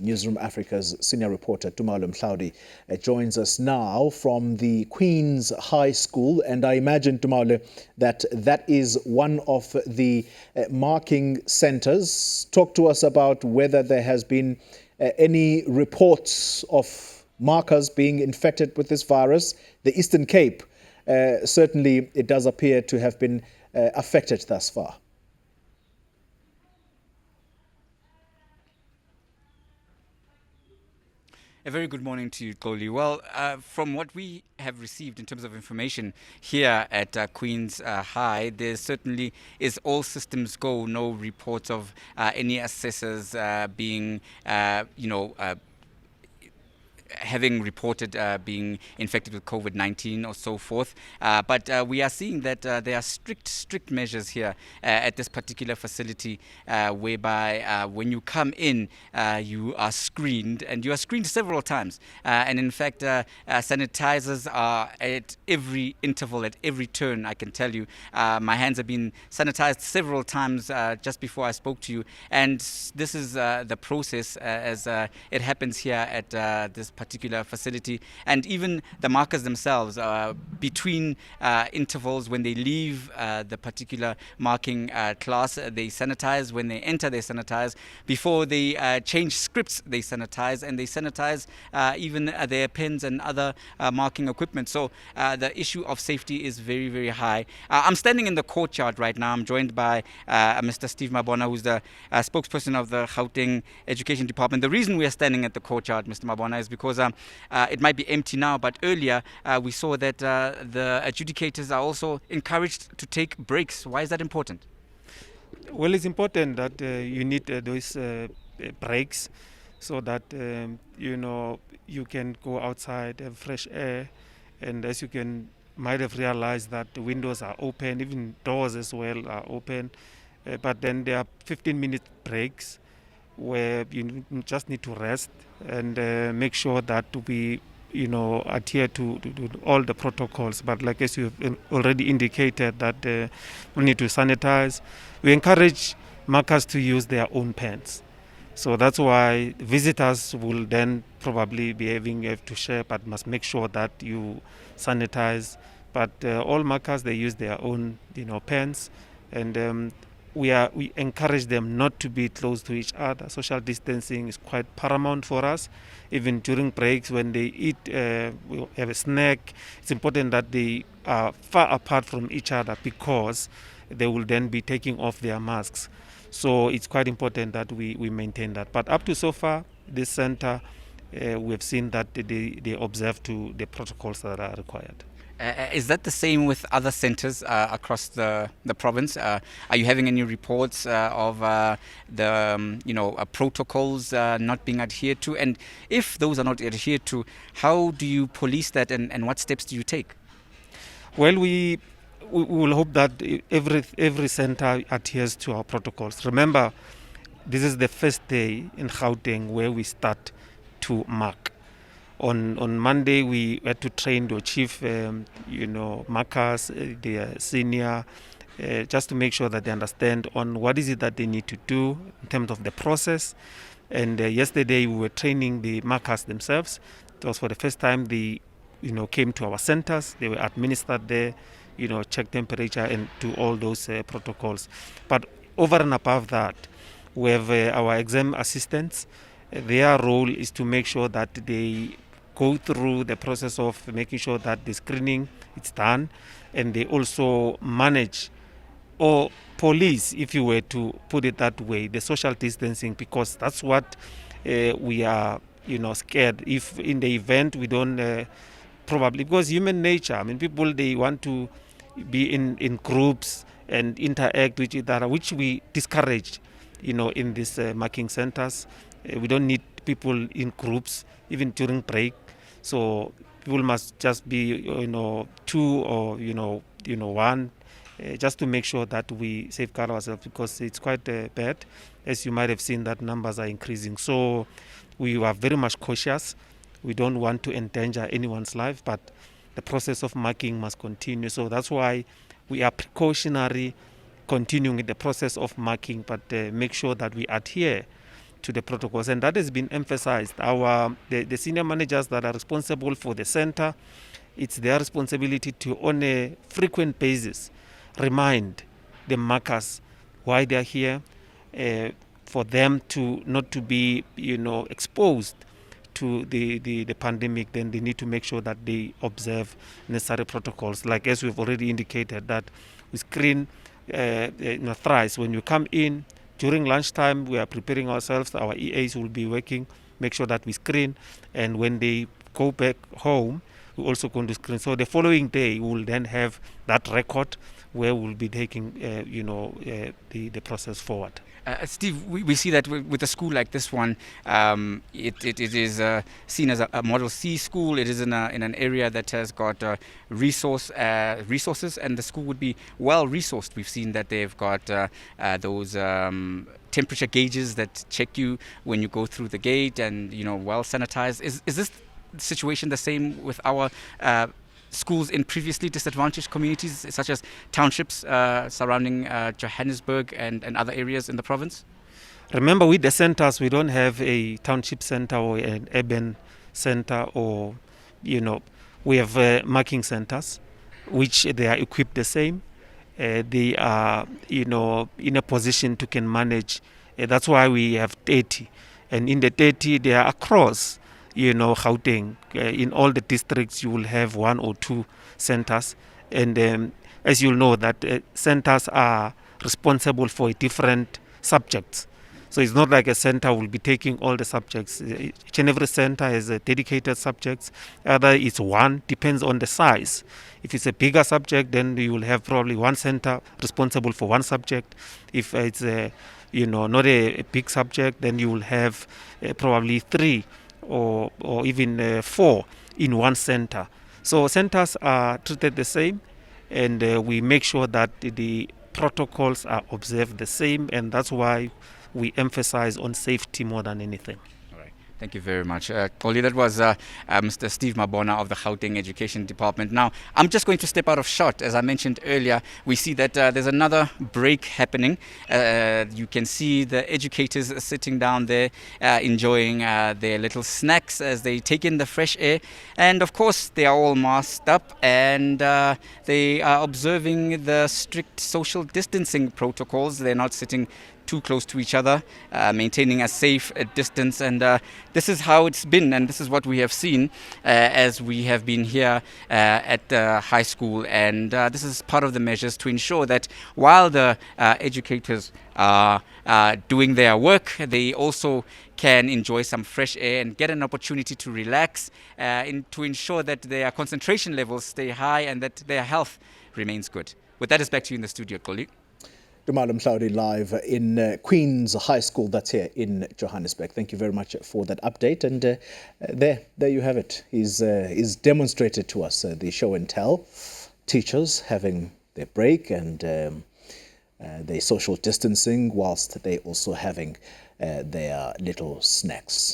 Newzroom Afrika's senior reporter Tumaole Mohlaoli joins us now from the Queen's High School, and I imagine, Tumaole, that is one of the marking centres. Talk to us about whether there has been any reports of markers being infected with this virus. The Eastern Cape, certainly it does appear to have been affected thus far. A very good morning to you, Xoli. Well, from what we have received in terms of information here at Queen's High, there certainly is all systems go. No reports of any assessors being, having reported being infected with COVID-19 or so forth. But we are seeing that there are strict measures here at this particular facility whereby when you come in, you are screened, and you are screened several times. And in fact, sanitizers are at every interval, at every turn, I can tell you. My hands have been sanitized several times just before I spoke to you. And this is the process as it happens here at this particular facility. And even the markers themselves, between intervals when they leave the particular marking class, they sanitize. When they enter, they sanitize. Before they change scripts, they sanitize. And they sanitize even their pens and other marking equipment. So the issue of safety is very, very high. I'm standing in the courtyard right now. I'm joined by Mr. Steve Mabona, who's the spokesperson of the Gauteng Education Department. The reason we are standing at the courtyard, Mr. Mabona, is because it might be empty now, but earlier we saw that the adjudicators are also encouraged to take breaks. Why is that important? Well, it's important that you need those breaks so that you can go outside, have fresh air, and as you might have realized that the windows are open, even doors as well are open, but then there are 15-minute breaks where you just need to rest and make sure that we adhere to all the protocols. But like as you've already indicated that we need to sanitize, we encourage markers to use their own pens. So that's why visitors will then probably be having to share, but must make sure that you sanitize. But all markers, they use their own pens, and we encourage them not to be close to each other. Social distancing is quite paramount for us. Even during breaks, when they eat, we have a snack, it's important that they are far apart from each other because they will then be taking off their masks. So it's quite important that we maintain that. But up to so far, this center, we have seen that they observe to the protocols that are required. Is that the same with other centres across the province? Are you having any reports of the protocols not being adhered to? And if those are not adhered to, how do you police that, and what steps do you take? Well, we will hope that every centre adheres to our protocols. Remember, this is the first day in Gauteng where we start to mark. On Monday, we had to train the chief, markers, the senior, just to make sure that they understand on what is it that they need to do in terms of the process. And yesterday, we were training the markers themselves. It was for the first time they, came to our centers. They were administered there, check temperature and do all those protocols. But over and above that, we have our exam assistants. Their role is to make sure that they go through the process of making sure that the screening is done, and they also manage or police, if you were to put it that way, the social distancing, because that's what we are scared if in the event we don't probably, because human nature, people, they want to be in groups and interact with each other, which we discourage in these marking centers. We don't need people in groups even during break. So people must just be, two or, one, just to make sure that we safeguard ourselves, because it's quite bad. As you might have seen, that numbers are increasing. So we are very much cautious. We don't want to endanger anyone's life, but the process of marking must continue. So that's why we are precautionary, continuing the process of marking, but make sure that we adhere to the protocols, and that has been emphasized. The senior managers that are responsible for the center, it's their responsibility to, on a frequent basis, remind the markers why they are here, for them to not to be, exposed to the pandemic. Then they need to make sure that they observe necessary protocols. Like as we've already indicated, that we screen thrice when you come in. During lunchtime, we are preparing ourselves. Our EAs will be working, make sure that we screen, and when they go back home, we're also going to screen. So the following day, we'll then have that record where we'll be taking, the process forward. Steve, we see that with a school like this one, it is seen as a Model C school. It is in an area that has got resources, and the school would be well resourced. We've seen that they've got those temperature gauges that check you when you go through the gate, and well sanitized. Is this situation the same with our schools in previously disadvantaged communities, such as townships surrounding Johannesburg and other areas in the province? Remember, with the centers, we don't have a township center or an urban center, or, we have marking centers, which they are equipped the same. They are, in a position to can manage. That's why we have 30. And in the 30, they are across Gauteng. In all the districts, you will have 1 or 2 centers. And as you'll know, that centers are responsible for different subjects. So it's not like a center will be taking all the subjects. Each and every center has a dedicated subjects. Either it's one, depends on the size. If it's a bigger subject, then you will have probably one center responsible for one subject. If it's not a big subject, then you will have probably 3 or even 4 in one center. So centers are treated the same, and we make sure that the protocols are observed the same, and that's why we emphasize on safety more than anything. Thank you very much. Xoli, that was Mr. Steve Mabona of the Gauteng Education Department. Now, I'm just going to step out of shot. As I mentioned earlier, we see that there's another break happening. You can see the educators sitting down there enjoying their little snacks as they take in the fresh air. And of course, they are all masked up, and they are observing the strict social distancing protocols. They're not sitting too close to each other, maintaining a safe distance, and this is how it's been, and this is what we have seen as we have been here at the high school. And this is part of the measures to ensure that while the educators are doing their work, they also can enjoy some fresh air and get an opportunity to relax, to ensure that their concentration levels stay high and that their health remains good. With that, is back to you in the studio, colleague. Tumaole Mohlaoli live in Queen's High School, that's here in Johannesburg. Thank you very much for that update. And there you have it. He's demonstrated to us the show and tell. Teachers having their break and their social distancing, whilst they also having their little snacks.